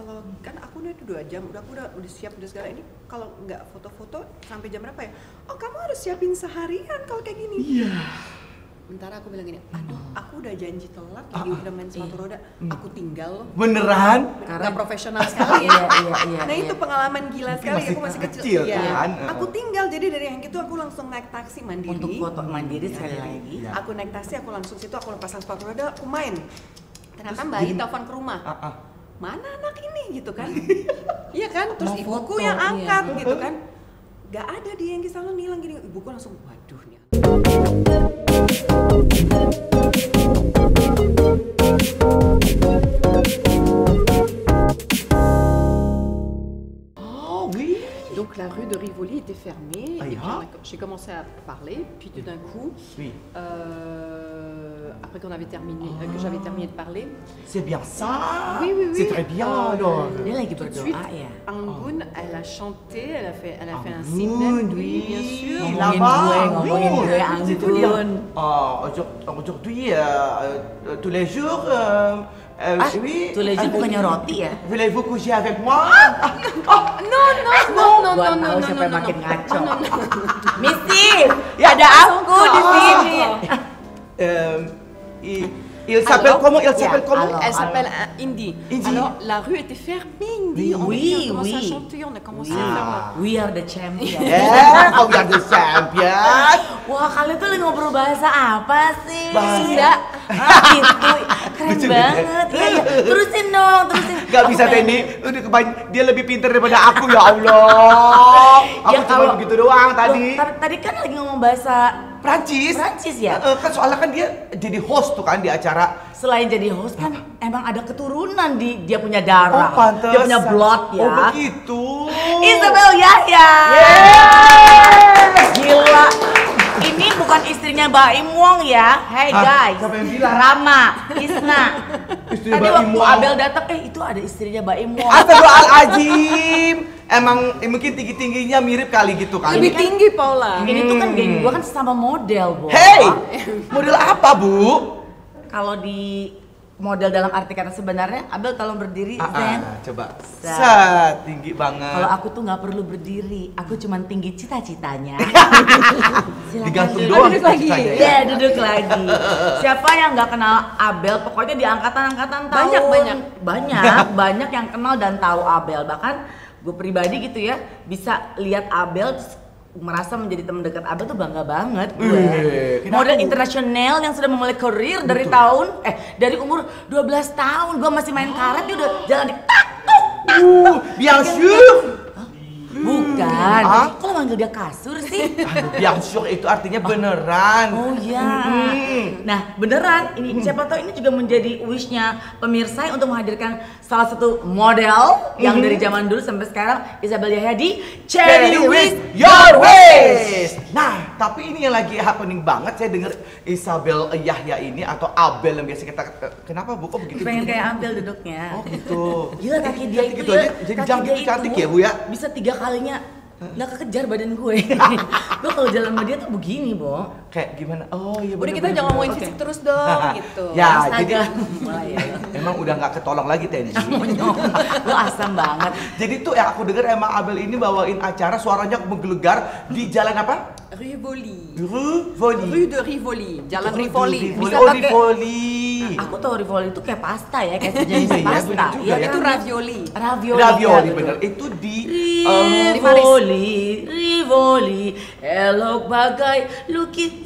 kalau kan aku udah 2 jam, aku udah siap udah segala ini. Kalau nggak foto-foto sampai jam berapa ya? Oh kamu harus siapin seharian kalau kayak gini. Iya. Bentar aku bilang gini, aduh aku udah janji telat lagi udah main sepatu roda, aku tinggal loh. Beneran? Nggak profesional sekali ya. Iya. Nah itu pengalaman gila sekali, aku masih kecil. Kan? Aku tinggal, jadi dari yang itu aku langsung naik taksi mandiri. Untuk foto mandiri sekali lagi. Aku naik taksi, aku langsung situ, aku pasang sepatu roda, aku main. Ternyata Mbak Ai telepon ke rumah. Mana anak ini gitu kan? Iya kan? Terus Mau ibuku foto, yang angkat iya. gitu kan? Gak ada dia yang di salon hilang gini. Ibuku langsung waduh nih. Oh oui. Donc la rue de Rivoli était fermée. Ah, Et ja. puis j'ai commencé à parler, puis tout d'un coup, Oui. après qu'on avait terminé, que j'avais terminé de parler, C'est bien ça. Oui, oui, oui. C'est très bien alors. Dia lagi tout de suite, berdoa ya. Angun, elle a chanté, elle a fait un Angun, signe, oui, oui. bien sûr. Ngomongin Ngomongin oui. gue, C'est tout dire. Anggun. Aujourd'hui, tous les jours, oui. Tuh legend bukannya roti ya? Voulez-vous coucher avec moi? Non, Gua tahu siapa yang makin ngaco. non, non. Missy, Ya, ada aku di sini. Il s'appelle Alors, comment? Il s'appelle ya, comment? alors. Elle s'appelle Indy. Indy. Alors la rue était fermée, Indy. Oui, On a commencé à oui. chanter, on a commencé Oui. à faire. We are the champion. Yeah, oh, we are the champion. Wah, kalian tuh lagi ngobrol bahasa apa sih? Bahasa- Sunda. Gitu. Keren Lucu banget. gitu Iya, iya. Terusin dong, terusin. Gak Aku bisa pengen- Tendi, udah dia lebih pintar daripada aku ya Allah. Aku Ya, cuma kalau- begitu doang Loh, tadi. tadi kan lagi ngomong bahasa Prancis. Prancis ya? Kan soalnya kan dia jadi host tuh kan di acara. Selain jadi host kan emang ada keturunan di dia punya darah. Pantes. Dia punya blood ya. Oh begitu. Isabel Yahya. Yeay. Gila. Ini bukan istrinya Baim Wong ya. Hey Hah? guys. Siapa yang bilang? Rama, Isna. Istrinya Tadi Baim waktu Wong. Abel datang, itu ada istrinya Baim Wong. Astagfirullahaladzim. Emang mungkin tinggi-tingginya mirip kali gitu kan. Lebih tinggi Paula. Ini tuh kan geng gua kan sama model, Bo. Hey, model apa Bu? Kalau di model dalam arti kata sebenarnya, Abel tolong berdiri, Zen. Coba. Set. Tinggi banget. Kalau aku tuh nggak perlu berdiri, aku cuma tinggi cita-citanya. Silakan Digantung duduk. doang duduk lagi. cita-citanya Ya, duduk lagi. Siapa yang nggak kenal Abel? Pokoknya di angkatan-angkatan tahun banyak yang kenal dan tahu Abel. Bahkan gue pribadi gitu ya, bisa lihat Abel terus merasa menjadi teman dekat Abel tuh bangga banget gue. Kenapa, Model Bu? internasional yang sudah memulai karir dari dari umur 12 tahun. Gue masih main karet, dia udah jalan di tak tuk. Bien sûr. Bukan. Ah? Kok lo manggil dia kasur sih? Bien sûr itu artinya beneran. Oh iya. Nah beneran, ini siapa tahu ini juga menjadi wishnya pemirsa untuk menghadirkan salah satu model yang dari zaman dulu sampai sekarang, Isabel Yahya di Cherry with Your Waist. Nah, tapi ini yang lagi happening banget. Saya dengar Isabel Yahya ini atau Abel yang biasa kita kenapa Bu kok begitu? Pengen kayak Abel duduknya. Oh gitu. Gila kaki dia itu Gitu ya, aja, jadi kaki jangan dia gitu cantik itu ya, Bu ya? Bisa 3 kalinya nggak kekejar badan gue. Gue kalau jalan sama dia tuh begini, Bo. Kayak gimana? Oh iya. Udah kita bener-bener. jangan ngomongin Oke. fisik terus dong gitu. Ya, Astaga. jadi Mulai ya. emang udah nggak ketolong lagi Tendi. Lo asam banget. Jadi tuh yang aku dengar emang Abel ini bawain acara suaranya menggelegar di jalan apa? Rivoli. Rue Voli. Rue de Rivoli. Jalan Rue de Rivoli. Rivoli. Bisa Oh, pakai Rivoli. Aku tahu Rivoli itu kayak pasta ya, kayak sejenis Iya, pasta. bener juga ya. itu ravioli. Ravioli. Ravioli ya, bener. betul. Itu di Rivoli, Rivoli, elok bagai lukisan.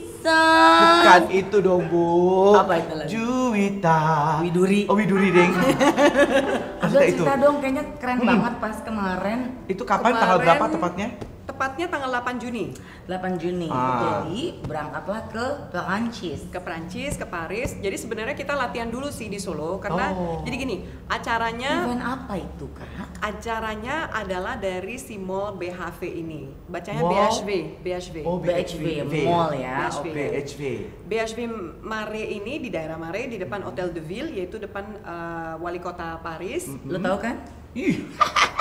bukan itu dong Bu. Apa itu lagi? Juwita. Widuri. Oh Widuri deng. Abel Maksudnya itu. cerita dong, kayaknya keren banget pas kemarin. Itu kapan tanggal Kemarin- berapa tepatnya? Tepatnya tanggal 8 Juni 8 Juni. Ah. Jadi berangkatlah ke Perancis. ke Prancis, ke Paris. Jadi sebenarnya kita latihan dulu sih di Solo karena Oh. jadi gini, acaranya Event apa itu, Kak? acaranya adalah dari si mall BHV ini. Bacanya Mall? BHV. Oh, BHV, mall ya. Oh, BHV. BHV Mare ini di daerah Mare di depan Hotel de Ville, yaitu depan wali kota Paris. Lo tau kan? Ih,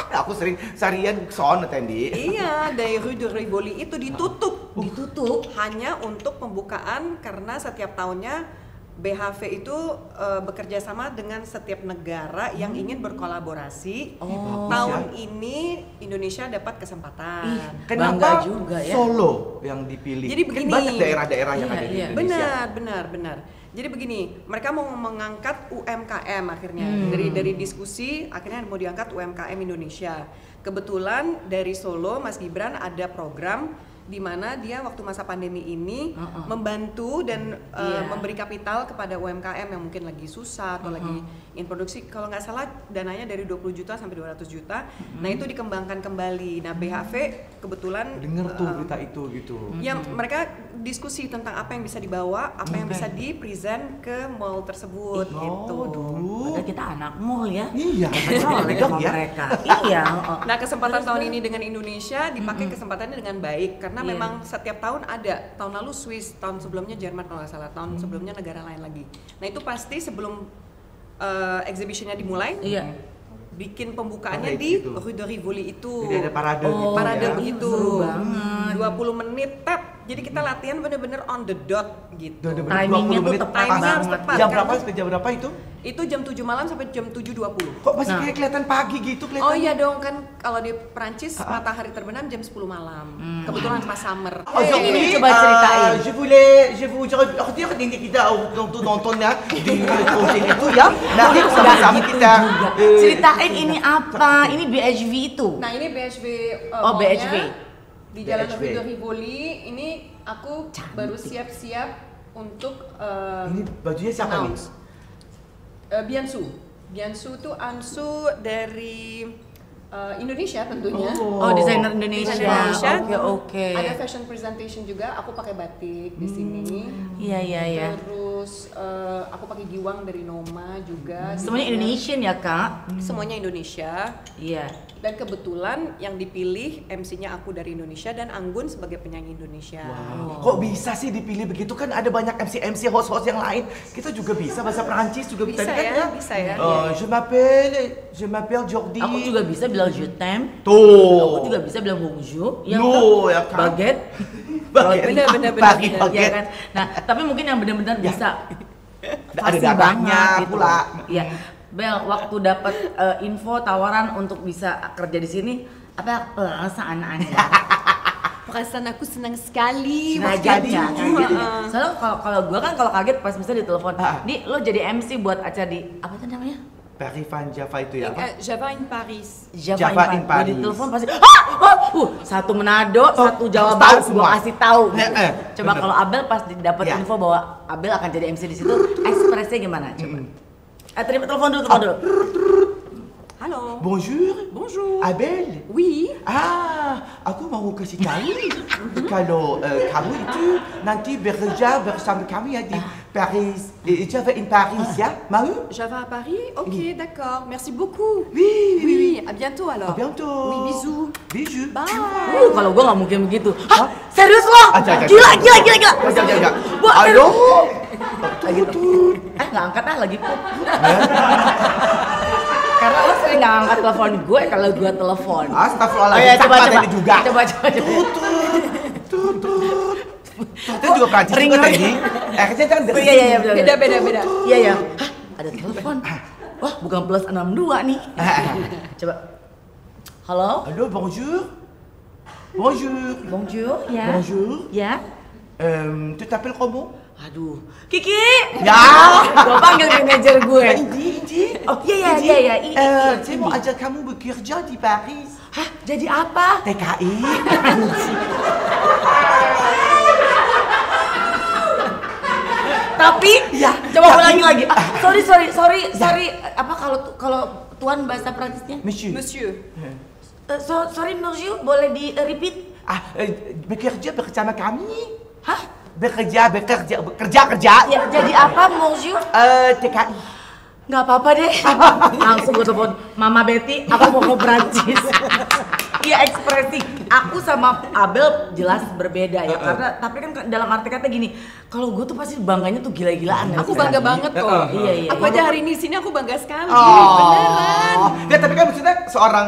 aku sering seharian sono Tendi. Iya, dari Rue de Rivoli itu ditutup Ditutup. hanya untuk pembukaan karena setiap tahunnya BHV itu bekerja sama dengan setiap negara yang ingin berkolaborasi. Tahun ini Indonesia dapat kesempatan. Kenapa juga ya. Solo yang dipilih? Jadi begini. Banyak daerah-daerah yang ada di Indonesia. Benar. Jadi begini, mereka mau mengangkat UMKM akhirnya. Dari diskusi akhirnya mau diangkat UMKM Indonesia. Kebetulan dari Solo Mas Gibran ada program di mana dia waktu masa pandemi ini membantu dan memberi kapital kepada UMKM yang mungkin lagi susah atau lagi ingin produksi. Kalau nggak salah dananya dari 20 juta sampai 200 juta. Nah itu dikembangkan kembali. Nah BHV kebetulan dengar tuh berita itu gitu. Ya mereka diskusi tentang apa yang bisa dibawa, apa yang bisa di-present ke mall tersebut gitu. Padahal kita anak mall ya. Iya, Sama mereka. Iya. Nah kesempatan tahun ini dengan Indonesia dipakai kesempatannya dengan baik karena memang setiap tahun ada. Tahun lalu Swiss, tahun sebelumnya Jerman kalau nggak salah, tahun sebelumnya negara lain lagi. Nah itu pasti sebelum exhibitionnya dimulai, bikin pembukaannya di Rue de Rivoli itu. Jadi ada parade gitu. Parade ya. begitu. Seru banget. 20 menit tap. Jadi kita latihan bener-bener on the dot gitu. Timingnya tuh tepat harus banget. tepat. Jam kan? berapa sampai jam berapa itu? Itu jam 7 malam sampai jam 7.20. Kok masih kayak kelihatan pagi gitu kelihatan? Oh iya dong, kan kalau di Prancis matahari terbenam jam 10 malam. Kebetulan pas summer. Aujourd'hui, coba ceritain. je vous dire ini kita untuk nontonnya di konser itu ya. Nanti sama-sama kita Ceritain ini apa? Ini BHV itu. Nah ini BHV Oh, mallnya BHV. di Jalan BHV. Rue de Rivoli. Ini aku baru siap-siap untuk ini bajunya siapa nih? announce. Biansu tuh Ansu dari Indonesia tentunya. Oh, desainer Indonesia. Oke. Ada fashion presentation juga. Aku pakai batik di sini. Iya. Terus aku pakai giwang dari Noma juga. Semuanya Indonesian ya, Kak? Semuanya Indonesia. Iya. Dan kebetulan yang dipilih MC-nya aku dari Indonesia dan Anggun sebagai penyanyi Indonesia. Kok bisa sih dipilih begitu? Kan ada banyak MC host-host yang lain. Kita juga bisa bahasa Perancis juga Bisa tadi ya, kan bisa ya. Je m'appelle Jordi. Aku juga bisa bilang je t'aime. Tuh. Aku juga bisa bilang bonjour. No, ya kan? Baguette. Bener. Ya kan. Nah, tapi mungkin yang benar-benar bisa Ada fasih dadahnya banget gitu. pula. Iya. Bel, waktu dapat info tawaran untuk bisa kerja di sini, apa perasaan Anda? Perasaan aku senang sekali. Kaget. Soalnya kalau gue kan kalau kaget pas misalnya ditelepon, "Di, lo jadi MC buat acara di apa tuh namanya?" Paris Van Java itu ya? Java in Paris. Java in Paris. Gue ditelepon pasti, satu Manado, satu Jawa tahu Barat, semua. gue kasih tahu. Coba bener. kalau Abel pas dapat info bahwa Abel akan jadi MC di situ, ekspresinya gimana? Coba. Terima telepon dulu. Halo. Bonjour. Abel. Oui. Aku mau kasih tahu kalau kamu itu nanti bekerja bersama kami ya di Paris, Java in Paris ya, mau? Java à Paris. Ok, d'accord. Merci beaucoup. Oui. À bientôt alors. À bientôt. Oui, bisous. Bisous. Bye. Kalau gue nggak mungkin begitu. Hah? Serius lo? Jangan. Gila. Jangan. Wah, Halo. Lagi tuh. Nggak angkat lagi pup. Karena lo sering nggak angkat telepon gue kalau gue telepon. Astagfirullahaladzim, Coba. tadi juga. Coba. Tutut. Itu juga Prancis juga tadi. Akhirnya kan Iya, benar. Beda. Iya. Hah, ada telepon. Wah, bukan plus 62 nih. Coba. Halo? Halo, bonjour. Bonjour, ya. Bonjour. Ya. Tu t'appelles comment? Aduh, Kiki. Ya. Gue panggil manajer gue. Indi. Oh, iya. Saya mau ajak kamu bekerja di Paris. Hah, jadi apa? TKI. Tapi, Ya, coba tapi- ulangi lagi. Sorry. Apa kalau tuan bahasa Prancisnya? Monsieur. Sorry, monsieur, boleh di repeat? Bekerja bersama kami. Hah? Bekerja. Ya, jadi apa, monsieur? TKI. Nggak apa-apa deh. Langsung gue telepon Mama Betty, aku mau ke Prancis. Iya, ekspresi. Aku sama Abel jelas berbeda ya, karena tapi kan dalam arti kata gini, kalau gue tuh pasti bangganya tuh gila-gilaan. Aku bangga banget kok. Iya. Aku aja hari ini di sini aku bangga sekali. Beneran. Ya tapi kan maksudnya seorang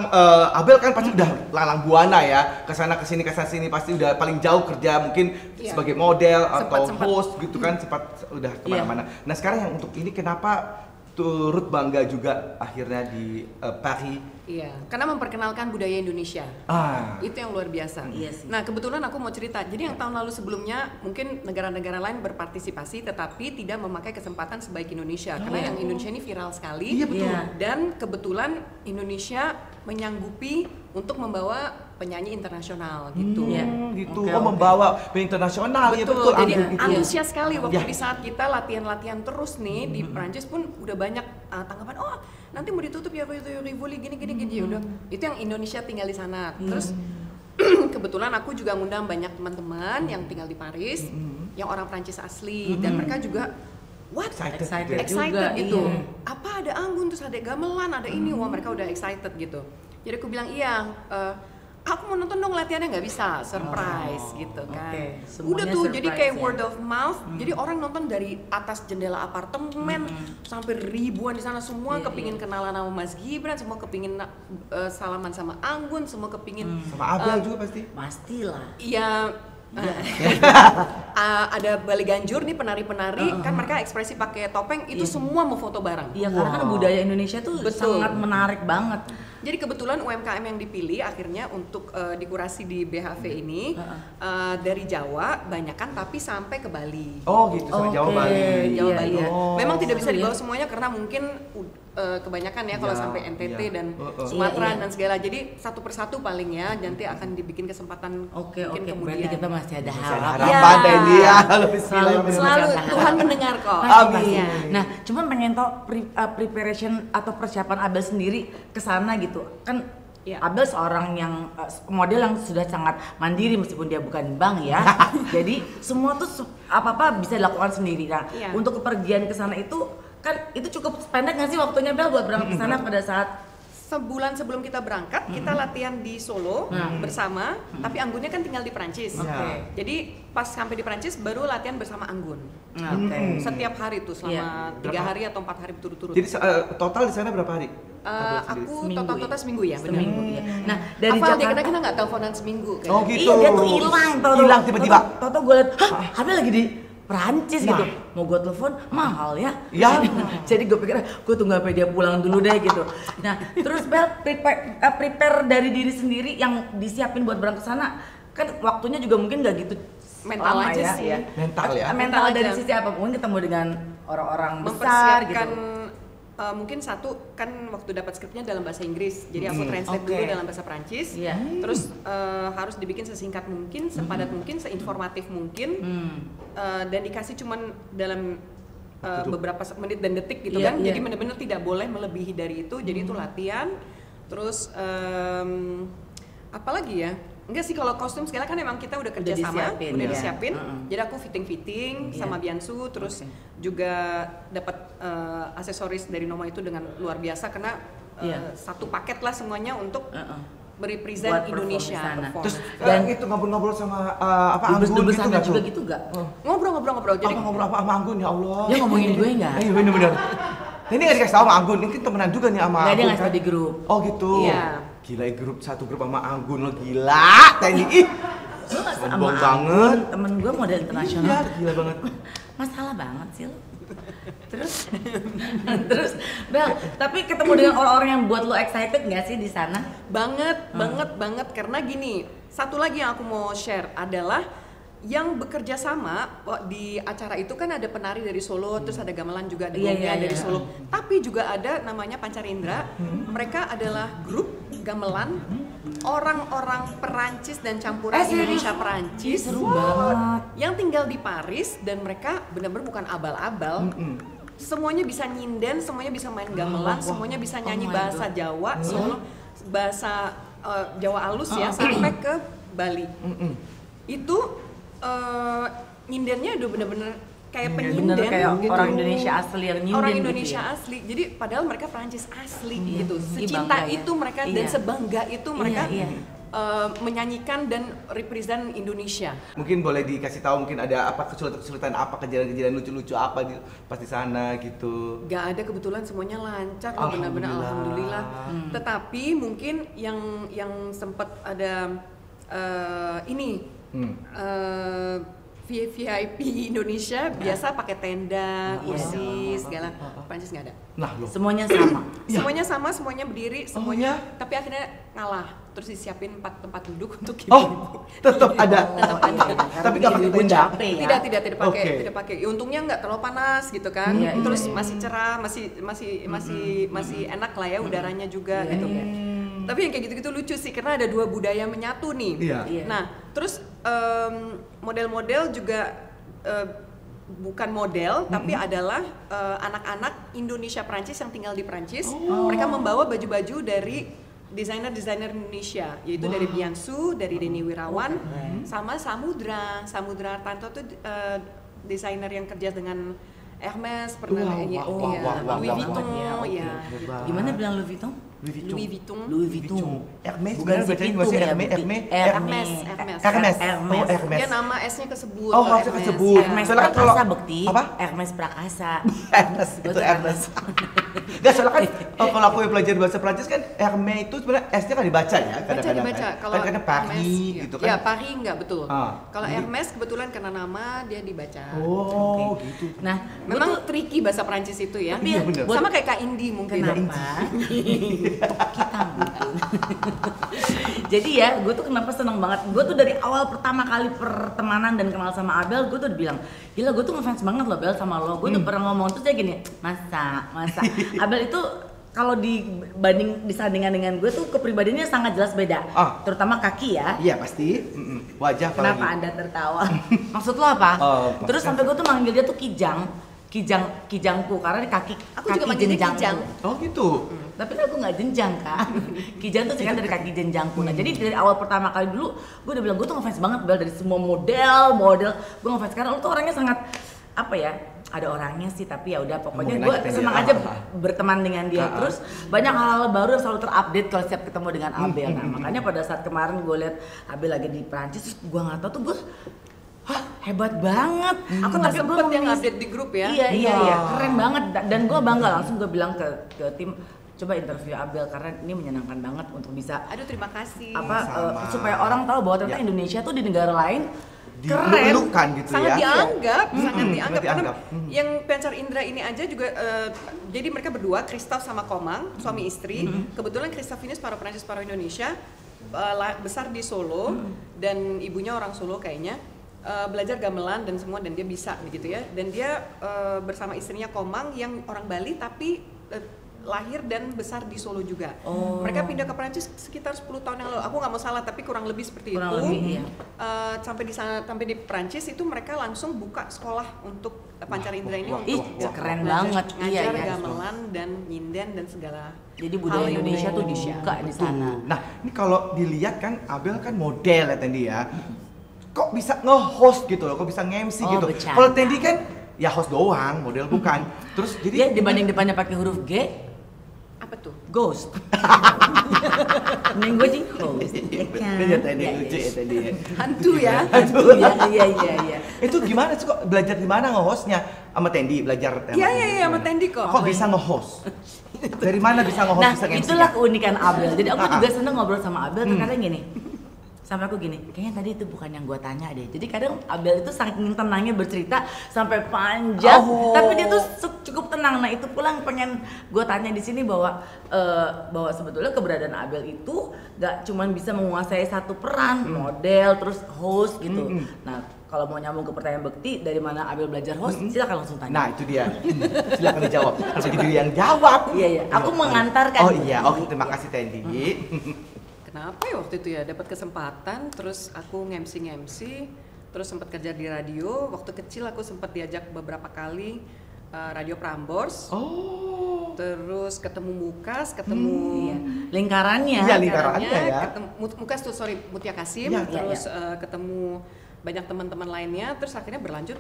Abel kan pasti udah lalang buana ya, kesana kesini pasti udah paling jauh kerja mungkin sebagai model atau host gitu kan, sempat udah kemana-mana. Nah sekarang yang untuk ini kenapa turut bangga juga akhirnya di Paris? Iya, karena memperkenalkan budaya Indonesia. Itu yang luar biasa. Iya sih. Nah, kebetulan aku mau cerita. Jadi yang tahun lalu sebelumnya mungkin negara-negara lain berpartisipasi tetapi tidak memakai kesempatan sebaik Indonesia. Karena yang Indonesia ini viral sekali. Iya, betul. Dan kebetulan Indonesia menyanggupi untuk membawa penyanyi internasional gitu. Gitu. Membawa band internasional. Betul. Ya betul. Jadi gitu. antusias sekali waktu di saat kita latihan terus nih di Prancis pun udah banyak tanggapan. Oh, nanti mau ditutup ya Rivoli gini udah. Itu yang Indonesia tinggal di sana. Terus kebetulan aku juga ngundang banyak teman-teman yang tinggal di Paris, yang orang Prancis asli dan mereka juga excited juga, gitu. Iya. Apa ada anggun, terus ada gamelan, ada ini, wah mereka udah excited gitu. Jadi aku bilang iya, aku mau nonton dong latihannya, nggak bisa, surprise gitu kan. Udah tuh jadi kayak word of mouth, jadi orang nonton dari atas jendela apartemen sampai ribuan di sana, semua kepingin kenalan sama Mas Gibran, semua kepingin salaman sama Anggun, semua kepingin sama Abel juga pasti. Pastilah. Iya. Ada Bali Ganjur nih penari-penari kan mereka ekspresi pakai topeng itu semua mau foto bareng. Iya, karena kan budaya Indonesia tuh sangat menarik banget. Jadi kebetulan UMKM yang dipilih akhirnya untuk dikurasi di BHV ini dari Jawa banyak kan, tapi sampai ke Bali. Oh gitu, sampai Jawa Bali. Jawa Bali. Oh. Memang tidak bisa dibawa semuanya karena mungkin kebanyakan ya kalau sampai NTT dan Sumatera dan segala. Jadi satu persatu paling ya nanti akan dibikin kesempatan Oke, kemudian. berarti kita masih ada harapan. Harapan Dendi ya, Selalu Tuhan mendengar kok. Amin. Nah, cuman pengen tahu preparation atau persiapan Abel sendiri ke sana gitu. Kan Abel seorang yang model yang sudah sangat mandiri meskipun dia bukan bank ya. Jadi semua tuh apa-apa bisa dilakukan sendiri. Nah, untuk kepergian ke sana itu kan itu cukup pendek nggak sih waktunya Bel buat berangkat ke sana pada saat sebulan sebelum kita berangkat, kita latihan di Solo bersama, tapi Anggunnya kan tinggal di Prancis. Jadi pas sampai di Prancis baru latihan bersama Anggun. Setiap hari tuh selama 3 hari atau 4 hari berturut-turut. Jadi total di sana berapa hari? Aku total seminggu ya, benar. Seminggu ya. Nah, dari Jakarta Jakarta kita nggak teleponan seminggu kan. Oh gitu. Iya, dia tuh hilang tiba-tiba. Toto gue liat, Abel lagi di Perancis gitu, mau gue telepon mahal ya. Jadi gue pikir gue tunggu sampai dia pulang dulu deh gitu. Nah terus Bel prepare dari diri sendiri yang disiapin buat berangkat ke sana kan waktunya juga mungkin nggak gitu mental aja sih. Mental dari sisi apa mungkin ketemu dengan orang-orang besar gitu. Mungkin satu kan waktu dapat skripnya dalam bahasa Inggris, jadi aku translate dulu dalam bahasa Prancis. Terus harus dibikin sesingkat mungkin, sepadat mungkin, seinformatif mungkin, dan dikasih cuman dalam beberapa menit dan detik gitu kan. Jadi benar-benar tidak boleh melebihi dari itu. Jadi itu latihan. Terus apa lagi ya? Enggak sih, kalau kostum segala kan emang kita udah kerja sama, udah disiapin. Jadi aku fitting sama Biansu, terus juga dapat aksesoris dari Noma itu dengan luar biasa karena satu paket lah semuanya untuk merepresent Indonesia. Terus dan itu ngobrol-ngobrol sama Anggun gitu nggak juga gitu nggak? Ngobrol. Jadi ngobrol apa sama Anggun ya Allah? Dia ngomongin gue nggak? Iya bener-bener. Ini nggak dikasih tahu sama Anggun, ini temenan juga nih sama Anggun. Dia nggak tahu di grup. Oh gitu. Iya. Gila satu grup sama Anggun lo gila. Tadi sombong banget. Temen gue model internasional. Iya, gila banget. Masalah banget sih lo. Terus Bel, tapi ketemu dengan orang-orang yang buat lo excited nggak sih di sana? Banget karena gini, satu lagi yang aku mau share adalah yang bekerja sama di acara itu kan ada penari dari Solo, terus ada gamelan juga ada dari Solo. Tapi juga ada namanya Pancarindra. Mereka adalah grup gamelan orang-orang Perancis dan campuran Indonesia Perancis. Seru banget. Yang tinggal di Paris dan mereka benar-benar bukan abal-abal. Semuanya bisa nyinden, semuanya bisa main gamelan, semuanya bisa nyanyi bahasa Jawa, Solo, bahasa Jawa halus ya sampai ke Bali. Itu nyindennya udah bener-bener kayak penyinden, kayak gitu. Orang Indonesia asli yang nyinden. Orang Indonesia gitu ya? asli. Jadi padahal mereka Perancis asli gitu. Secinta itu mereka dan sebangga itu mereka menyanyikan dan represent Indonesia. Mungkin boleh dikasih tahu mungkin ada apa kesulitan apa, kejadian-kejadian lucu-lucu apa pas di sana gitu. Gak ada, kebetulan semuanya lancar, benar-benar alhamdulillah. Tetapi mungkin yang sempat ada VIP Indonesia biasa pakai tenda, kursi, segala. Prancis nggak ada. Nah, loh. Semuanya sama. Semuanya sama, semuanya berdiri, semuanya. ya? Tapi akhirnya ngalah. Terus disiapin tempat duduk untuk ibu. Oh, tetap ada. Tetap ada. Tapi nggak pakai tenda. Tidak pakai, tidak pakai. Untungnya nggak terlalu panas gitu kan. Terus masih cerah, masih enak lah ya udaranya juga gitu. Tapi yang kayak gitu-gitu lucu sih karena ada dua budaya menyatu nih. Nah, terus model-model juga bukan model tapi adalah anak-anak Indonesia Prancis yang tinggal di Prancis. Mereka membawa baju-baju dari desainer-desainer Indonesia, yaitu dari Biansu, dari Denny Wirawan, sama Samudra Hartanto tuh desainer yang kerja dengan Hermes, pernah Louis Vuitton, ya. Gimana bilang Louis Vuitton? Louis Vuitton. Hermes, bukan si pintu ya, Hermes. Dia nama S-nya kesebut. Oh, harusnya kesebut. Hermes Soalnya kan Prakasa kalau Bekti. apa? Hermes Prakasa. Hermes, itu Hermes. Enggak, soalnya kan kalau aku yang belajar bahasa Prancis kan Hermes itu sebenarnya S-nya kan dibaca ya kadang-kadang. Dibaca. Kan. Kalau Kadang-kadang Paris gitu kan. Ya, Paris enggak betul. Kalau jadi- Hermes kebetulan karena nama dia dibaca. Oh, gitu. Nah, Memang tricky bahasa Prancis itu ya. Iya, bener. Sama kayak Kak Indi mungkin. kenapa? Kita gitu. Jadi ya, gue tuh kenapa seneng banget. Gue tuh dari awal pertama kali pertemanan dan kenal sama Abel, gue tuh udah bilang, gila gue tuh ngefans banget loh Bel sama lo. Gue tuh pernah ngomong terus dia gini, masa. Abel itu kalau disandingkan dengan gue tuh kepribadiannya sangat jelas beda. Terutama kaki ya. Iya pasti. Wajah apalagi. Kenapa Anda tertawa? Maksud lo apa? Terus sampai gue tuh manggil dia tuh kijangku karena di kaki. Aku juga manggilnya kijang. Oh gitu. Tapi aku nggak jenjang kan. Kijang tuh sekarang dari kaki jenjangku. Nah jadi dari awal pertama kali dulu gue udah bilang gue tuh ngefans banget Bel, dari semua model gue ngefans karena lo tuh orangnya sangat apa ya, ada orangnya sih tapi ya udah pokoknya gue senang aja berteman dengan dia. Terus banyak hal-hal baru yang selalu terupdate kalau setiap ketemu dengan Abel. Nah makanya pada saat kemarin gue lihat Abel lagi di Prancis terus gue nggak tahu tuh gue hebat banget. Aku nggak sempet yang update di grup ya. Iya, keren banget. Dan gue bangga, langsung gue bilang ke tim, coba interview Abel karena ini menyenangkan banget untuk bisa. Aduh terima kasih. Supaya orang tahu bahwa ternyata Indonesia tuh di negara lain keren. Dilukan gitu sangat ya. dianggap, sangat dianggap. Karena dianggap. yang Pencar Indra ini aja juga, jadi mereka berdua, Christophe sama Komang, suami istri. Kebetulan Christophe ini separuh Prancis, separuh Indonesia, besar di Solo dan ibunya orang Solo kayaknya. Belajar gamelan dan semua dan dia bisa begitu ya, dan dia bersama istrinya Komang yang orang Bali tapi lahir dan besar di Solo juga. Mereka pindah ke Prancis sekitar 10 tahun yang lalu. Aku nggak mau salah tapi kurang lebih seperti itu. Iya. Sampai di Prancis itu mereka langsung buka sekolah untuk Pencar Indra ini untuk keren banget. ngajar gamelan dan nyinden dan segala. Jadi budaya Indonesia tuh dibuka di sana. Nah, ini kalau dilihat kan Abel kan model ya Tendi ya. Kok bisa nge-host gitu loh, kok bisa nge-MC gitu. Kalau Tendi kan ya host doang, model bukan. Terus jadi dia dibanding depannya pakai huruf G, apa tuh? Ghost. Mending gue sih host. Dia Tendi lucu ya Tendi. Hantu ya. Iya. Itu gimana sih kok belajar di mana nge-hostnya sama Tendi belajar? Iya sama Tendi kok. Kok bisa nge-host? Dari mana bisa nge-host? Nah, bisa nge-MC? itulah keunikan Abel. Jadi aku juga seneng ngobrol sama Abel, terkadang gini. Sampai aku gini, kayaknya tadi itu bukan yang gue tanya deh. Jadi kadang Abel itu saking tenangnya bercerita sampai panjang, tapi dia tuh cukup tenang. Nah itu pulang pengen gue tanya di sini bahwa sebetulnya keberadaan Abel itu gak cuma bisa menguasai satu peran, model, terus host gitu. Nah kalau mau nyambung ke pertanyaan Bekti, dari mana Abel belajar host, silakan langsung tanya. Nah itu dia, silakan dijawab. Jadi dia yang jawab. Iya, aku mengantarkan. Oh iya, terima kasih Tendi. Kenapa ya waktu itu ya dapat kesempatan, terus aku nge-MC, terus sempat kerja di radio. Waktu kecil aku sempat diajak beberapa kali Radio Prambors. Terus ketemu Mukas, ketemu lingkarannya. Iya, lingkarannya ya. Ketemu Mukas tuh Mutia Kasim, terus ketemu banyak teman-teman lainnya, terus akhirnya berlanjut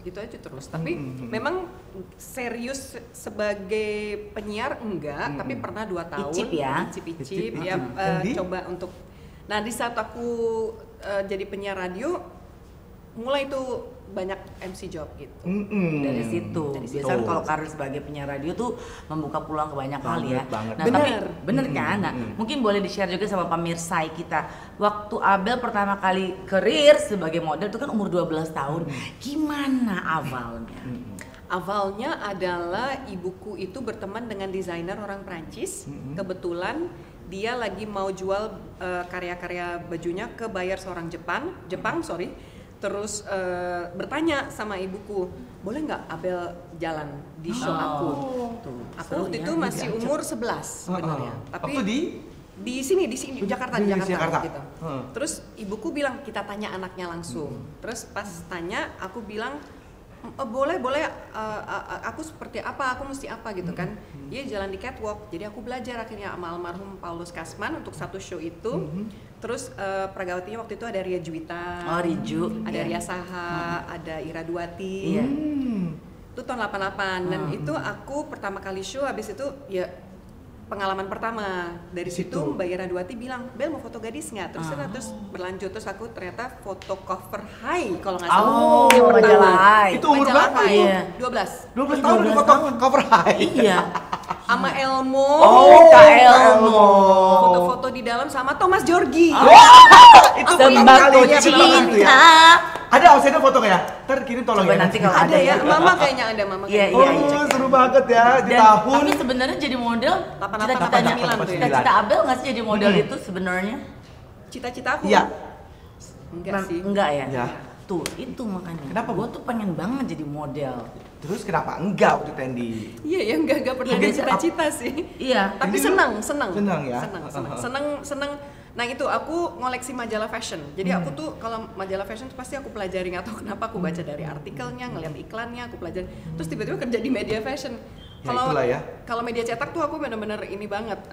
gitu aja terus. Tapi memang serius sebagai penyiar enggak, tapi pernah 2 tahun Icip ya. icip ya, coba untuk Nah di saat aku jadi penyiar radio, mulai tuh banyak MC job gitu. Dari situ. Biasanya kalau karir sebagai penyiar radio tuh membuka peluang ke banyak hal ya. Nah, tapi bener kan? Nah, mungkin boleh di-share juga sama pemirsa kita. Waktu Abel pertama kali karir sebagai model itu kan umur 12 tahun. Gimana awalnya? Awalnya adalah ibuku itu berteman dengan desainer orang Prancis. Kebetulan dia lagi mau jual karya-karya bajunya ke buyer seorang Jepang. Terus bertanya sama ibuku, boleh nggak Abel jalan di show aku? Aku waktu itu masih umur 11 sebenarnya. Tapi di sini di Jakarta gitu. Terus ibuku bilang kita tanya anaknya langsung. Terus pas tanya aku bilang boleh aku seperti apa, aku mesti apa gitu kan. Dia jalan di catwalk, jadi aku belajar akhirnya sama almarhum Paulus Kasman untuk satu show itu. Terus peragawatinya waktu itu ada Ria Juwita, ada Ria Saha, ada Ira Duati. Itu tahun 88 dan itu aku pertama kali show, habis itu ya pengalaman pertama. Dari situ Mbak Ira Duati bilang, Bel mau foto gadis nggak? Terus berlanjut, terus aku ternyata foto cover Hai kalau nggak salah. Majalah Hai. Itu umur berapa? 12 tahun di foto cover Hai. Iya. Sama Elmo. Elmo. Foto-foto di dalam sama Thomas Jorgi. Itu Sembako cinta. Ada outsider foto ya? Ntar kirim tolong coba ya. Nanti kalau ada ya, Mama kayaknya ada Mama. Iya. Seru banget ya di tahun. Tapi sebenarnya jadi model, 88 cita-cita Abel nggak sih jadi model itu sebenarnya? Cita-cita aku? Iya. Enggak sih. Enggak ya? Ya. Tuh, itu makanya. Kenapa, Bu? Gue tuh pengen banget jadi model. Terus kenapa enggak waktu Tendi? Iya ya, enggak pernah ada cita-cita sih. Iya. Tapi senang. Senang ya. Senang. Nah itu aku ngoleksi majalah fashion. Jadi aku tuh kalau majalah fashion pasti aku pelajari, nggak tahu kenapa aku baca dari artikelnya, ngeliat iklannya, aku pelajari. Terus tiba-tiba kerja di media fashion. Kalau media cetak tuh aku benar-benar ini banget.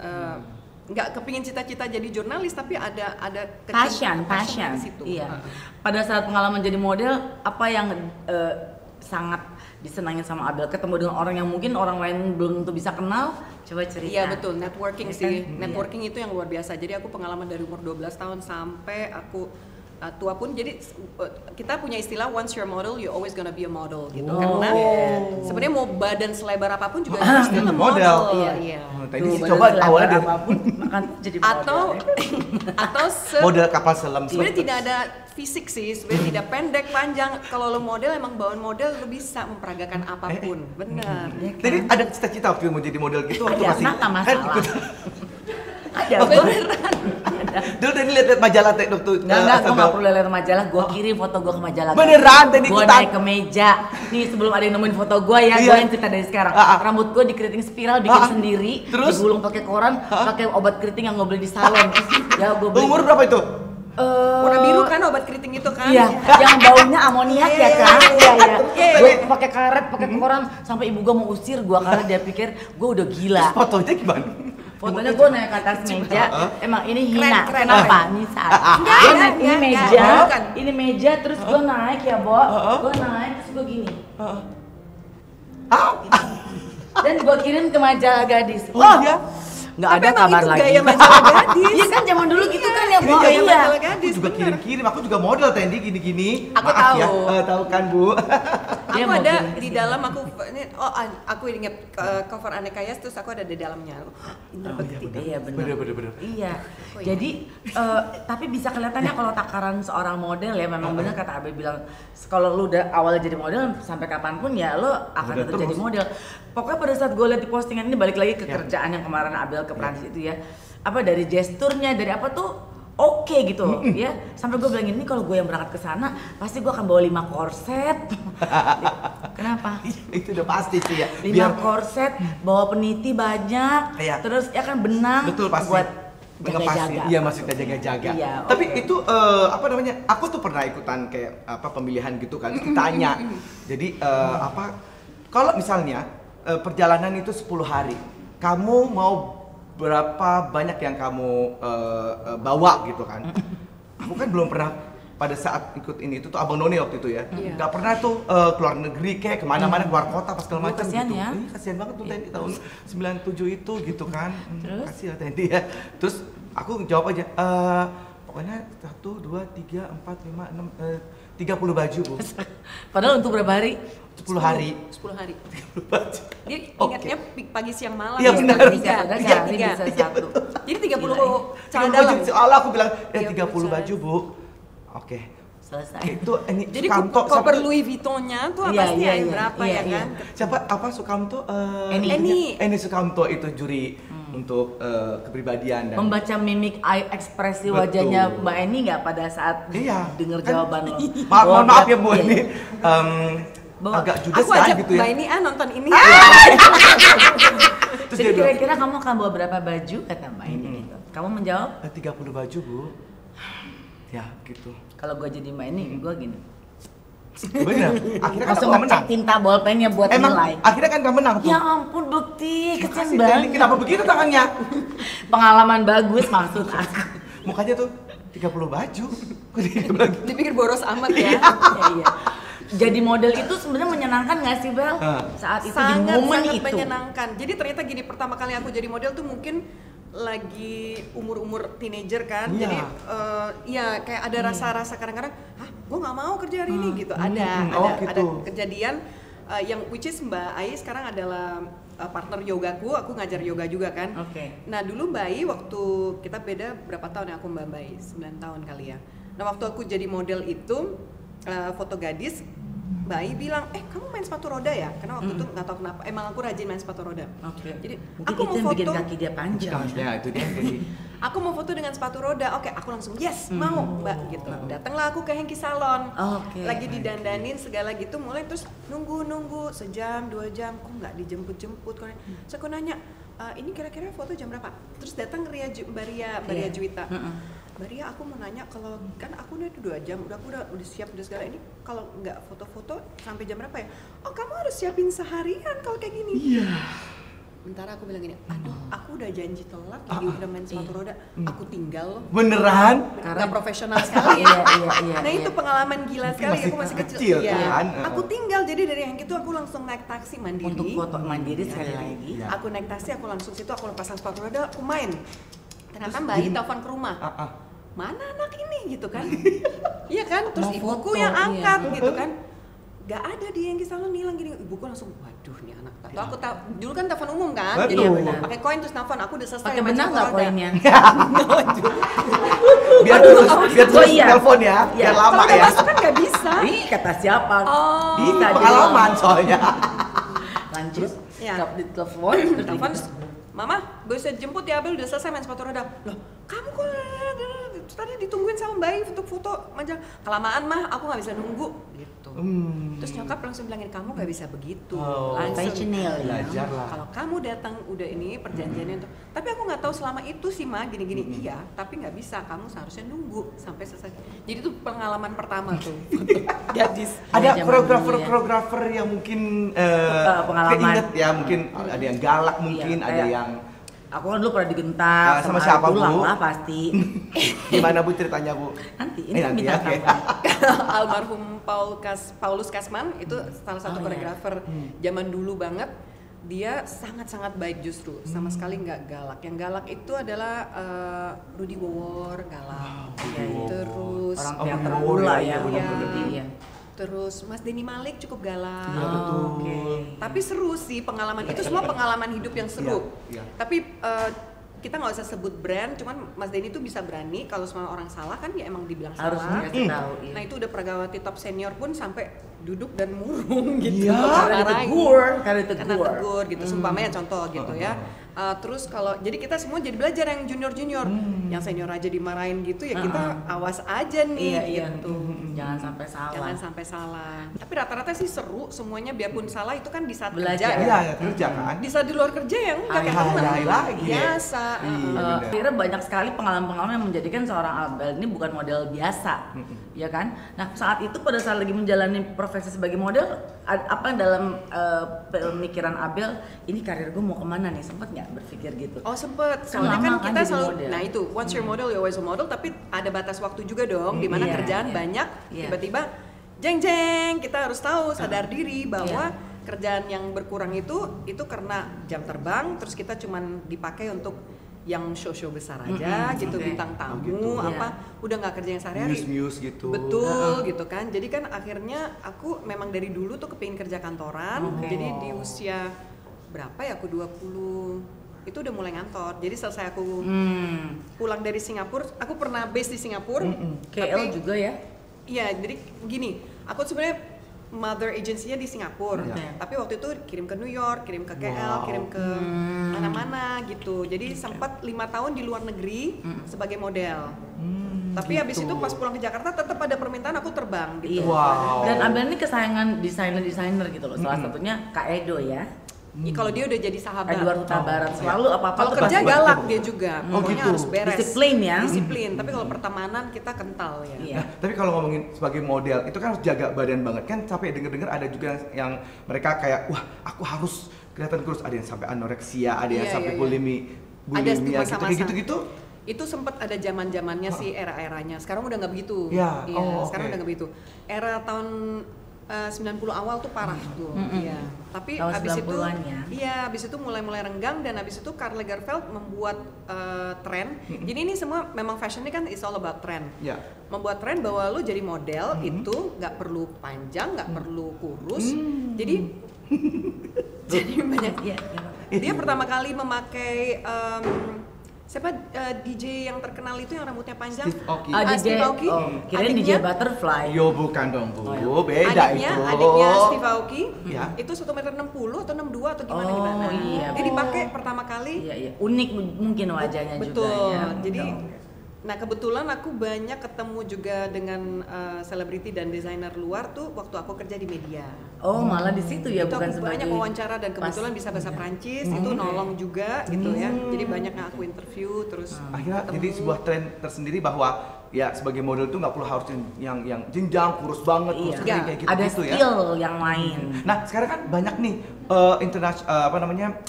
Nggak kepingin cita-cita jadi jurnalis, tapi ada passion di situ. Iya. Pada saat pengalaman jadi model, apa yang sangat disenangin sama Abel? Ketemu dengan orang yang mungkin orang lain belum tentu bisa kenal. Coba cerita. Iya betul, networking sih. Networking itu yang luar biasa. Jadi aku pengalaman dari umur 12 tahun sampai aku tua pun. Jadi kita punya istilah once you're a model, you always gonna be a model gitu. Karena sebenarnya mau badan selebar apapun juga harus still a model. Iya. Tadi sih coba awalnya dari apapun makan jadi model. Atau model kapal selam. Sebenarnya tidak ada fisik sih, sebenarnya tidak pendek, panjang. Kalau lo model emang bawaan model lo bisa memperagakan apapun. Benar. Jadi ada cita-cita waktu mau jadi model gitu waktu masih masalah. Ada beneran. Dulu tadi lihat majalah waktu Enggak, gue gak perlu lihat majalah, gue kirim foto gue ke majalah. Beneran tadi gue naik ke meja. Nih sebelum ada yang nemuin foto gue ya, gue yang cerita dari sekarang. Rambut gue dikeriting spiral, bikin sendiri, digulung pakai koran, pakai obat keriting yang gue beli di salon. Ya gue beli. Umur berapa itu? Warna biru kan obat keriting itu kan? Iya, yang baunya amoniak ya kan? Iya. Gue pakai karet, pakai koran, sampai ibu gue mau usir gue karena dia pikir gue udah gila. Fotonya gimana? Fotonya gue naik ke atas meja, emang ini hina. Keren, Kenapa? Nih saat ini meja, ini meja, terus gue naik ya, Bo. Gue naik, terus gue gini. Dan gue kirim ke majalah gadis. Iya. Nggak ada kabar lagi. Gaya majalah gadis. Iya kan zaman dulu gitu kan ya, Bu. Gaya Iya. majalah gadis. Aku juga kirim. Aku juga model Tendi gini-gini. Aku Maaf tahu. ya. Tahu kan, Bu? Aku ada di dalam aku inget cover Aneka Yas, terus aku ada di dalamnya. Indra Bekti. Iya benar. Iya. Oh, Jadi tapi bisa kelihatannya kalau takaran seorang model ya memang benar kata Abe bilang kalau lu udah awalnya jadi model sampai kapanpun ya lo akan tetap jadi model. Pokoknya pada saat gue lihat di postingan ini balik lagi ke kerjaan yang kemarin Abel ke Prancis itu ya. Apa dari gesturnya dari apa tuh oke gitu ya. Sampai gue bilang ini kalau gue yang berangkat ke sana pasti gue akan bawa 5 korset. Kenapa? Itu udah pasti sih ya. 5 korset, bawa peniti banyak, terus ya kan benang. Betul pasti. Buat jaga-jaga. Iya maksudnya jaga-jaga. Iya, tapi itu apa namanya? Aku tuh pernah ikutan kayak apa pemilihan gitu kan. Ditanya. Jadi kalau misalnya perjalanan itu 10 hari, kamu mau berapa banyak yang kamu bawa gitu kan? Aku kan belum pernah pada saat ikut ini itu tuh Abang Noni waktu itu ya, nggak pernah tuh keluar negeri kayak kemana-mana keluar kota pas segala macam gitu. Ya? Kasian banget tuh Tendi tahun 97 itu gitu kan. Kasih ya Tendi ya. Terus aku jawab aja, pokoknya 1, 2, 3, 4, 5, 6, 30 baju Bu. Padahal untuk berapa hari? 10 hari. 10 hari. 30 baju. Dia ingatnya pagi siang malam. Iya, ya, benar. tiga. Padahal Tiga. sehari bisa satu. Jadi 30 celana 30 dalam. baju. Soalnya aku bilang 30 30 baju Bu. Oke. Selesai. Itu ini Jadi Sukamto. koper Louis Vuitton-nya tuh Iya, pasti iya, ada iya. berapa Iya, ya iya. kan? Siapa apa Sukamto? Eni Sukamto itu juri untuk kepribadian dan Membaca mimik ekspresi Betul. wajahnya Mbak Eni nggak pada saat Iya, dengar kan- jawaban lo? Mohon maaf ya Bu Iya, ini iya. agak judes aku kan ajak gitu ya. Mbak ini nonton ini. Terus Jadi dia bilang, kira-kira kamu akan bawa berapa baju kata Mbak Eni gitu. Kamu menjawab, 30 baju Bu. Ya gitu. kalau gue jadi Mbak Eni, gue gini. Bener. Akhirnya kan Langsung kamu ngecek menang. tinta bolpennya buat Emang nilai. akhirnya kan kamu menang tuh. Ya ampun Bekti, kesian Makasih, banget. Dani. Kenapa begitu tangannya? Pengalaman bagus maksud aku. Mukanya tuh 30 baju. Kok dia bilang gitu? Dipikir boros amat ya. Iya, iya. Jadi model itu sebenarnya menyenangkan nggak sih Bel? Saat itu di momen Sangat itu. menyenangkan. Jadi ternyata gini, pertama kali aku jadi model tuh mungkin lagi umur-umur teenager kan. Iya. Jadi ya kayak ada rasa-rasa kadang-kadang, "Hah, gue nggak mau kerja hari ini" gitu. Oh, Ada gitu. kejadian yang which is Mbak Ai sekarang adalah partner yogaku, aku ngajar yoga juga kan. Oke. Nah dulu Mbak Ai waktu kita beda berapa tahun ya, aku Mbak Ai 9 tahun kali ya. Nah waktu aku jadi model itu foto gadis, Mbak Ai bilang, kamu main sepatu roda ya? Karena waktu itu nggak tahu kenapa, emang aku rajin main sepatu roda. Oke. Jadi Mungkin aku itu mau yang bikin foto, kaki dia panjang. Ya itu dia jadi. aku mau foto dengan sepatu roda. Oke, aku langsung yes mau Mbak gitu. Datanglah aku ke Hengki Salon. Oke. Lagi didandanin segala gitu, mulai terus nunggu sejam 2 jam, kok nggak dijemput-jemput. Terus aku nanya, ini kira-kira foto jam berapa? Terus datang Mbak Ria Juwita. Mbak Ria, aku mau nanya, kalau kan aku udah 2 jam, aku udah siap udah segala ini, kalau nggak foto-foto sampai jam berapa ya? Oh, kamu harus siapin seharian kalau kayak gini. Iya. Bentar aku bilang gini, aduh aku udah janji telat, lagi udah main sepatu roda, aku tinggal loh. Beneran? Nggak profesional sekali ya. Iya. Nah itu pengalaman gila sekali, masih aku masih kecil. kecil, Iya. kan? Aku tinggal, jadi dari yang itu aku langsung naik taksi mandiri. Untuk foto mandiri sekali lagi. Iya. Aku naik taksi, aku langsung situ, aku pasang sepatu roda, aku main. Ternyata Mbak Ai telepon ke rumah. Mana anak ini gitu kan? Iya kan? Terus Mau ibuku foto, yang angkat iya. gitu kan? Gak ada di yang Salon hilang gini. Ibuku langsung, waduh nih anak. Atau aku dulu kan telepon umum kan? Betul. Jadi Benar. pakai koin terus telepon. Aku udah selesai. Pakai main benang sepatu nggak roda. koinnya? Biar terus Oh, iya. telepon ya, Iya. biar lama Kalau udah ya. masuk kan gak bisa. Ih, kata siapa? Oh. Bisa jadi. Pengalaman soalnya. Lanjut. Ya. Nggak ditelepon. terus Telepon, gitu. Mama, gue bisa jemput ya, Abel udah selesai main sepatu roda. Loh, kamu kok tadi ditungguin sama Mbak Ai untuk foto majalah. Kelamaan mah, aku nggak bisa nunggu gitu. Terus nyokap langsung bilangin, kamu nggak bisa begitu. Oh. Langsung. Profesional ya. Belajar lah. Kalau kamu datang udah ini perjanjiannya untuk, tapi aku nggak tahu selama itu sih Ma, gini-gini iya, tapi nggak bisa, kamu seharusnya nunggu sampai selesai. Jadi itu pengalaman pertama tuh, gadis. Ada zaman koreografer yang mungkin pengalaman. keinget ya, mungkin ada yang galak mungkin, Iya, ada kayak- yang Aku kan dulu pernah digentak sama siapa, tulang Bu? lah pasti. gimana Bu ceritanya Bu? Nanti ini Nanti bintang ya, oke. tamu. Almarhum Paulus Kasman itu salah satu Oh, iya. koreografer zaman dulu banget. Dia sangat-sangat baik justru, sama sekali nggak galak. Yang galak itu adalah Rudy Wowor, galak. Rudy Wowor. Terus Orang Oh, teater Rudy bola Wowor, ya. iya, Iya. Terus Mas Denny Malik cukup galak. Iya, betul. Oke. Tapi seru sih pengalaman itu, semua pengalaman hidup yang seru. Iya, iya. Tapi kita nggak usah sebut brand, cuman Mas Denny tuh bisa berani kalau semua orang salah kan ya emang dibilang Harus salah. dikasih tahu. Iya. Nah itu udah Pragawati top senior pun sampai duduk dan murung gitu. Iya, karena Marahin. ditegur, Karena tegur gitu, sumpamanya contoh gitu ya. Terus kalau jadi kita semua jadi belajar yang junior, yang senior aja dimarahin gitu ya kita awas aja nih Iya. gitu. Jangan sampai salah. Jangan sampai salah. Tapi rata-rata sih seru semuanya, biarpun salah itu kan di saat Belajar. kerja Iya, ya. ya kerja kan. Di saat di luar kerja yang nggak kayak teman. Hai lagi ya. Biasa. Iya. benar. Kira banyak sekali pengalaman-pengalaman yang menjadikan seorang Abel ini bukan model biasa, ya kan? Nah saat itu pada saat lagi menjalani profesi sebagai model, apa dalam pemikiran Abel, ini karir gue mau kemana nih? Sempat nggak berpikir gitu? Oh sempet, Kan soalnya lama kan kan kita jadi selalu, model. nah itu once you're model you always a model, tapi ada batas waktu juga dong, dimana Iya, kerjaan iya. banyak, Iya. tiba-tiba jeng kita harus tahu, sadar diri bahwa Iya. kerjaan yang berkurang itu karena jam terbang, terus kita cuman dipakai untuk yang show-show besar aja gitu, bintang tamu gitu. udah nggak kerja yang sehari-hari. Muse gitu. Betul gitu kan. Jadi kan akhirnya aku memang dari dulu tuh kepingin kerja kantoran. Jadi di usia berapa ya, aku 20 itu udah mulai ngantor. Jadi selesai aku pulang dari Singapura, aku pernah base di Singapura. KL juga ya? Iya, jadi gini, aku sebenarnya mother agency-nya di Singapura, tapi waktu itu kirim ke New York, kirim ke KL, kirim ke mana-mana gitu. Jadi sempat 5 tahun di luar negeri sebagai model. Tapi habis itu pas pulang ke Jakarta tetap ada permintaan aku terbang gitu. Wow. Dan Abel ini kesayangan desainer gitu loh. Salah satunya Kak Edo ya. Kalau dia udah jadi sahabat. Edward Huta Barat selalu apa-apa Kalau tuh kerja pasti- galak dia juga, pokoknya gitu. harus beres. Disiplin ya. Disiplin. Tapi kalau pertemanan kita kental ya. Iya. Nah, tapi kalau ngomongin sebagai model itu kan harus jaga badan banget kan, sampai denger-dengar ada juga yang mereka kayak wah aku harus kelihatan kurus, ada yang sampai anoreksia, ada yang Iya, sampai iya. bulimia Ada gitu, masa-masa. kayak gitu-gitu. Itu sempat ada zaman-zamannya sih, era-eranya. Sekarang udah nggak begitu. Ya, Sekarang oke. udah nggak begitu. Era tahun 90 awal tuh parah tuh. Iya. Tapi Tahun abis itu 90-an ya. iya, abis itu mulai renggang, dan abis itu Karl Lagerfeld membuat tren. Jadi ini semua memang fashion ini kan is all about trend. Ya. Membuat tren bahwa lu jadi model itu nggak perlu panjang, nggak perlu kurus. Jadi banyak. Iya. Dia pertama kali memakai siapa DJ yang terkenal itu yang rambutnya panjang? Steve Aoki. Steve Aoki. Kirain DJ Adiknya- Butterfly. Yo bukan dong Bu, beda adiknya, itu. Adiknya Steve Aoki Ya. itu 1,60 m atau 62 atau gimana Oh, gimana. iya. Dia dipakai pertama kali. Iya. Unik mungkin wajahnya Betul. juga ya. Jadi nah kebetulan aku banyak ketemu juga dengan selebriti dan desainer luar tuh waktu aku kerja di media. Oh, malah di situ ya, Itu bukan aku banyak sebagai wawancara dan kebetulan bisa bahasa Prancis, itu nolong juga gitu ya. Jadi banyak yang aku interview terus Akhirnya ketemu. jadi sebuah tren tersendiri bahwa ya sebagai model tuh nggak perlu harus yang jenjang kurus banget, kurus Iya. kering, kayak gitu Ada gitu ya. skill yang lain. Nah sekarang kan banyak nih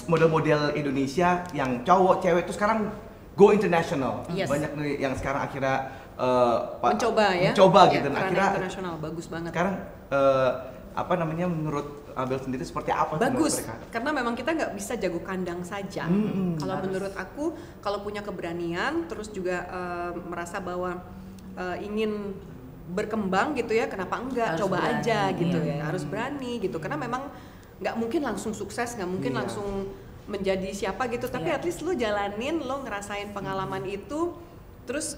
model-model Indonesia yang cowok cewek itu sekarang go international. Yes. Banyak nih yang sekarang akhirnya mencoba ya. mencoba Ya, gitu. Nah, kerana akhirnya internasional bagus banget. sekarang menurut Abel sendiri seperti apa sih menurut Bagus, mereka? karena memang kita nggak bisa jago kandang saja. Kalau menurut aku, kalau punya keberanian, terus juga merasa bahwa ingin berkembang gitu ya, kenapa enggak? Harus Coba berani, aja gitu iya. ya, harus berani gitu. Karena memang nggak mungkin langsung sukses, nggak mungkin Iya. langsung menjadi siapa gitu. Tapi Iya. at least lo jalanin, lo ngerasain pengalaman itu, terus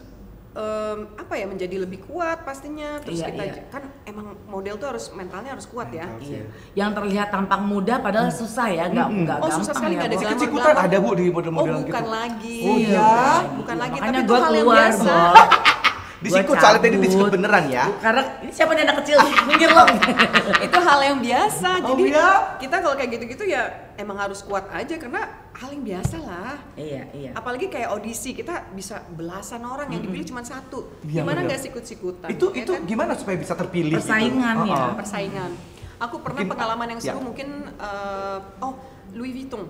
menjadi lebih kuat pastinya. Terus Iya, kita iya. kan emang model tuh harus mentalnya harus kuat ya. Iya. Yang terlihat tampak mudah padahal susah ya, nggak Oh, gampang susah sekali, ya. nggak ada Bos. glamour. Ikut-ikutan ada Bu di model-model Oh gitu. bukan lagi. Oh, iya? Bukan lagi, Makanya tapi itu gua hal yang keluar, biasa. Bos. Disikut Gua soalnya tadi cabut. disikut beneran ya. Karena ini siapa nih anak kecil? Minggir lo. Itu hal yang biasa. Oh, Jadi iya? kita kalau kayak gitu-gitu ya emang harus kuat aja karena hal yang biasa lah. Iya. Apalagi kayak audisi, kita bisa belasan orang yang dipilih cuma satu. Iya, Gimana bener. nggak sikut-sikutan? Itu ya kan? gimana supaya bisa terpilih? Persaingan gitu? ya. Oh, oh. Persaingan. Aku pernah Mungkin, pengalaman yang seru ya. mungkin Louis Vuitton.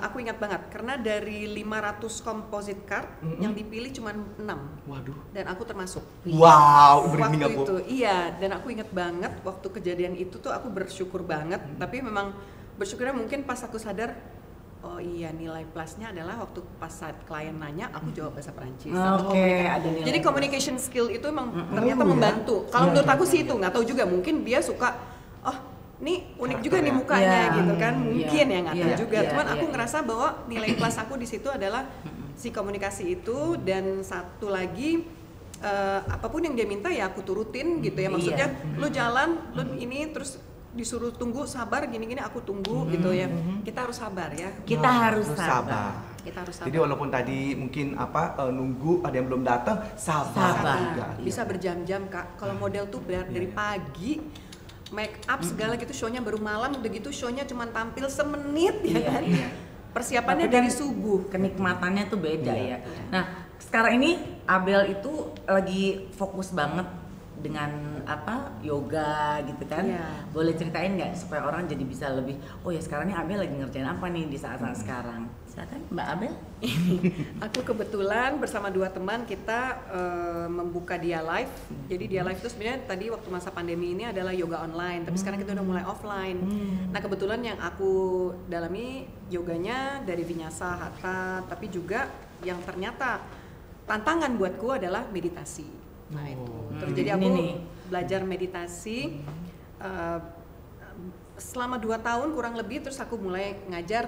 Aku ingat banget karena dari 500 composite card yang dipilih cuma 6 Waduh. dan aku termasuk. Wow, Waktu merinding aku. itu iya, dan aku ingat banget waktu kejadian itu tuh aku bersyukur banget. Tapi memang bersyukurnya mungkin pas aku sadar, oh iya nilai plusnya adalah waktu pas saat klien nanya aku jawab bahasa Perancis. Aku Oke, komunikasi. ada nilai Jadi plus. communication skill itu emang ternyata Oh, ya? membantu. Kalau menurut aku sih itu nggak tahu juga, mungkin dia suka nih unik juga nih Karakternya. mukanya Iya. gitu kan, mungkin ya nggak tahu Iya, juga. iya, Cuman aku iya. ngerasa bahwa nilai plus aku di situ adalah si komunikasi itu, dan satu lagi apapun yang dia minta ya aku turutin gitu ya. Maksudnya lu jalan, lu ini terus disuruh tunggu sabar gini-gini aku tunggu gitu ya. Kita harus sabar ya. Kita harus Harus sabar. Kita harus sabar. Jadi walaupun tadi mungkin nunggu ada yang belum datang, sabar Sabar. juga. Bisa berjam-jam Kak. Kalau model tuh dari pagi make up segala gitu, show-nya baru malam, udah gitu show-nya cuma tampil semenit ya kan. Persiapannya Tapi kan dari subuh. Kenikmatannya tuh beda Iya. ya. Nah, sekarang ini Abel itu lagi fokus banget dengan yoga gitu kan. Boleh ceritain nggak supaya orang jadi bisa lebih, oh ya sekarang nih Abel lagi ngerjain apa nih di saat-saat sekarang. Silakan Mbak Abel. Aku kebetulan bersama 2 teman kita membuka Dia Live. Jadi Dia Live itu sebenarnya tadi waktu masa pandemi ini adalah yoga online, tapi sekarang kita udah mulai offline. Nah kebetulan yang aku dalami yoganya dari Vinyasa Hatha, tapi juga yang ternyata tantangan buatku adalah meditasi. Nah itu. Terus jadi aku belajar meditasi selama 2 tahun kurang lebih, terus aku mulai ngajar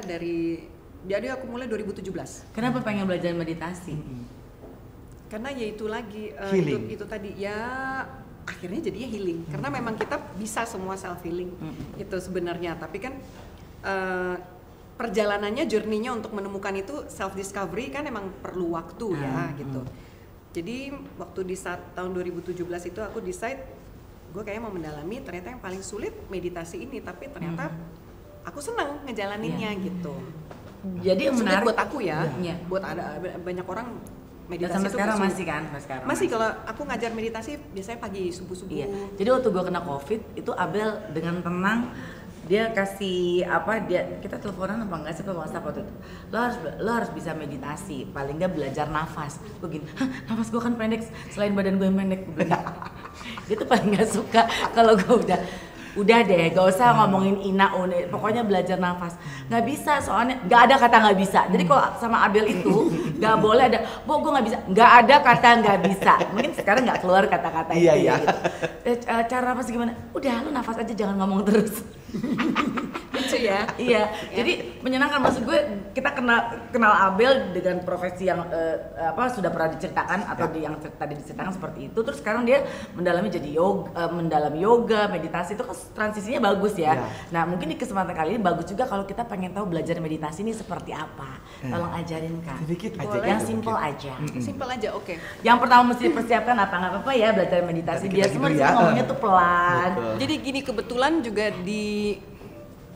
jadi aku mulai 2017. Kenapa pengen belajar meditasi? Karena ya itu lagi itu tadi ya akhirnya jadinya healing. Karena memang kita bisa semua self healing itu sebenarnya, tapi kan perjalanannya, journey-nya untuk menemukan itu self discovery kan emang perlu waktu ya gitu. Jadi waktu di saat tahun 2017 itu aku decide gue kayaknya mau mendalami, ternyata yang paling sulit meditasi ini, tapi ternyata aku senang ngejalaninnya gitu. Jadi yang menarik buat aku ya, buat ada banyak orang meditasi sampai itu sekarang masih kan? Masih kalau aku ngajar meditasi biasanya pagi subuh-subuh. Iya. Jadi waktu gue kena COVID itu Abel dengan tenang dia kasih kita teleponan apa enggak sih WhatsApp waktu itu, lo harus bisa meditasi, paling nggak belajar nafas. Gue gini, nafas gue kan pendek, selain badan gue yang pendek. Dia tuh paling nggak suka kalau gue udah deh, gak usah ngomongin pokoknya belajar nafas. Nggak bisa, soalnya nggak ada kata nggak bisa. Jadi kalau sama Abel itu nggak boleh ada, gue nggak bisa. Nggak ada kata nggak bisa. Mungkin sekarang nggak keluar kata-kata itu. Iya. Gitu. Cara nafas gimana? Udah, lu nafas aja, jangan ngomong terus. Lucu ya. Iya. Jadi menyenangkan, maksud gue kita kenal Abel dengan profesi yang sudah pernah diceritakan atau yang tadi diceritakan seperti itu. Terus sekarang dia mendalami mendalam yoga, meditasi, itu kan transisinya bagus ya. Nah mungkin di kesempatan kali ini bagus juga kalau kita pengen tahu belajar meditasi ini seperti apa. Tolong ajarin Kak. Sedikit aja. Yang simple aja. Simple aja, oke. Yang pertama mesti dipersiapkan nggak apa-apa ya belajar meditasi. Biar semua ngomongnya tuh pelan. Jadi gini, kebetulan juga di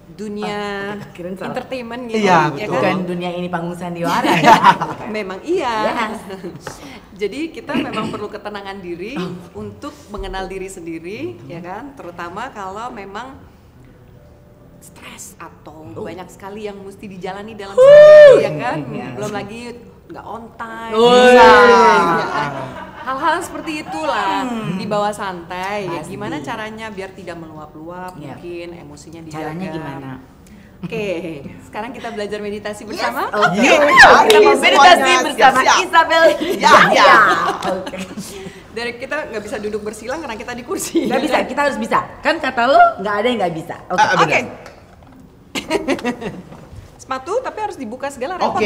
dunia entertainment gitu, ya kan? Dunia ini panggung sandiwara. Memang iya. Jadi kita memang perlu ketenangan diri untuk mengenal diri sendiri, ya kan? Terutama kalau memang stres atau banyak sekali yang mesti dijalani dalam sehari, ya kan? Belum lagi nggak on time. Hal-hal seperti itulah dibawa santai. Ya, gimana caranya biar tidak meluap-luap, mungkin emosinya dijaga. Caranya gimana? Oke, sekarang kita belajar meditasi bersama. Kita mau meditasi bersama Isabel. Oke. Dari kita nggak bisa duduk bersilang karena kita di kursi. Nggak bisa, kita harus bisa. Kan kata lo nggak ada yang nggak bisa. Oke. Sepatu tapi harus dibuka segala repot.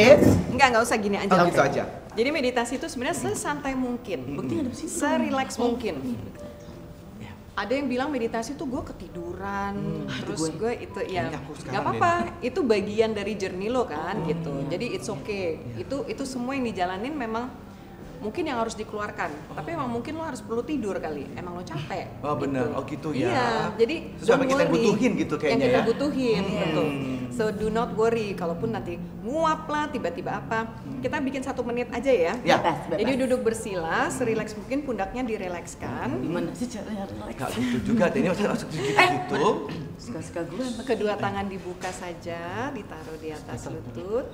Nggak usah gini aja. Gitu aja. Jadi meditasi itu sebenarnya sesantai mungkin, serileks mungkin. Ada yang bilang meditasi tuh gue ketiduran, terus gue itu ya nggak apa-apa, itu bagian dari journey lo kan gitu. Jadi it's okay. Itu semua yang dijalanin memang mungkin yang harus dikeluarkan, tapi emang mungkin lo harus perlu tidur kali, emang lo capek. Oh benar, gitu ya. Iya, jadi sesuai yang kita butuhin gitu kayaknya yang kita butuhin, betul. So do not worry, kalaupun nanti nguap lah, tiba-tiba apa, kita bikin 1 menit aja ya. Bebas. Jadi duduk bersila, serileks mungkin, pundaknya direlekskan. Gimana sih caranya relax? Gak gitu juga, ini masuk gitu. Suka-suka gue. Kedua tangan dibuka saja, ditaruh di atas lutut.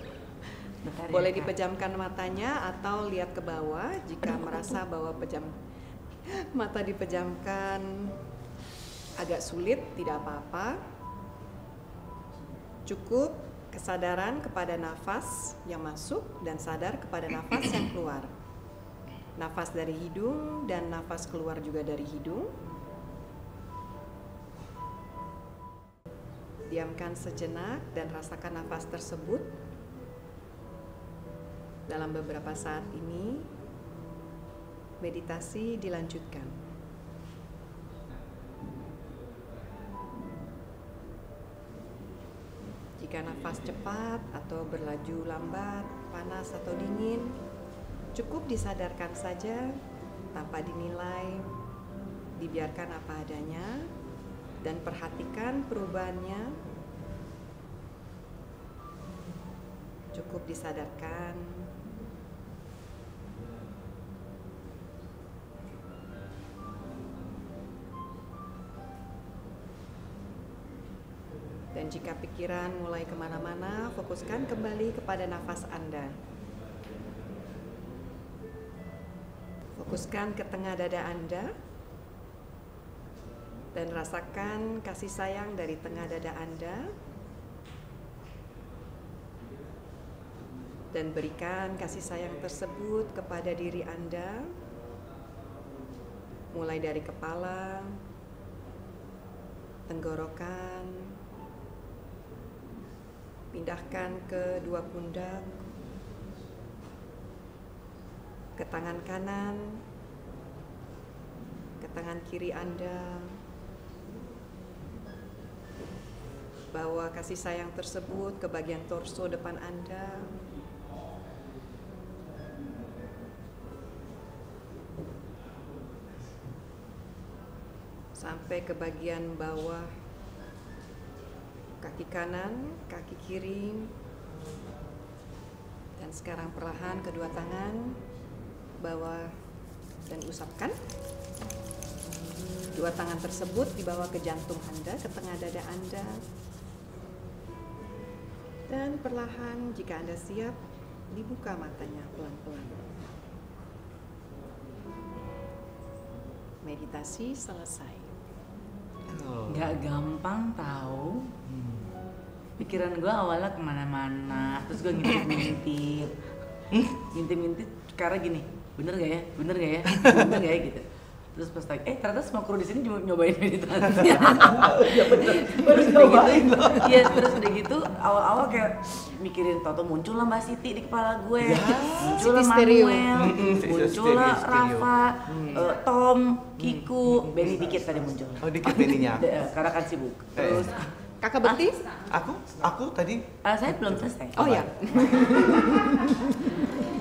Boleh dipejamkan matanya atau lihat ke bawah jika merasa bahwa mata dipejamkan agak sulit, tidak apa-apa. Cukup kesadaran kepada nafas yang masuk dan sadar kepada nafas yang keluar. Nafas dari hidung dan nafas keluar juga dari hidung. Diamkan sejenak dan rasakan nafas tersebut. Dalam beberapa saat ini, meditasi dilanjutkan. Jika nafas cepat atau berlaju lambat, panas atau dingin, cukup disadarkan saja tanpa dinilai, dibiarkan apa adanya, dan perhatikan perubahannya. Cukup disadarkan. Dan jika pikiran mulai kemana-mana, fokuskan kembali kepada nafas Anda. Fokuskan ke tengah dada Anda dan rasakan kasih sayang dari tengah dada Anda. Dan berikan kasih sayang tersebut kepada diri Anda, mulai dari kepala, tenggorokan, pindahkan ke dua pundak, ke tangan kanan, ke tangan kiri Anda. Bawa kasih sayang tersebut ke bagian torso depan Anda. Sampai ke bagian bawah kaki kanan, kaki kiri. Dan sekarang perlahan kedua tangan bawa dan usapkan. Dua tangan tersebut dibawa ke jantung Anda, ke tengah dada Anda. Dan perlahan jika Anda siap, dibuka matanya pelan-pelan. Meditasi selesai. Nggak gampang tahu. Pikiran gue awalnya kemana-mana, terus gue ngintip-ngintip, karena gini, bener gak ya, bener gak ya gitu. Terus pas lagi, ternyata semua kru di sini cuma nyobain meditasi. Iya bener, terus nyobain loh. Iya, terus udah gitu, awal-awal kayak mikirin, tau-tau muncul lah Mbak Siti di kepala gue, muncul lah Manuel, muncul lah Rafa, Tom, Kiku, Benny dikit tadi muncul. Oh dikit Benny-nya? Karena kan sibuk. Terus Kakak Bekti? Aku tadi. Saya belum selesai. Oh ya.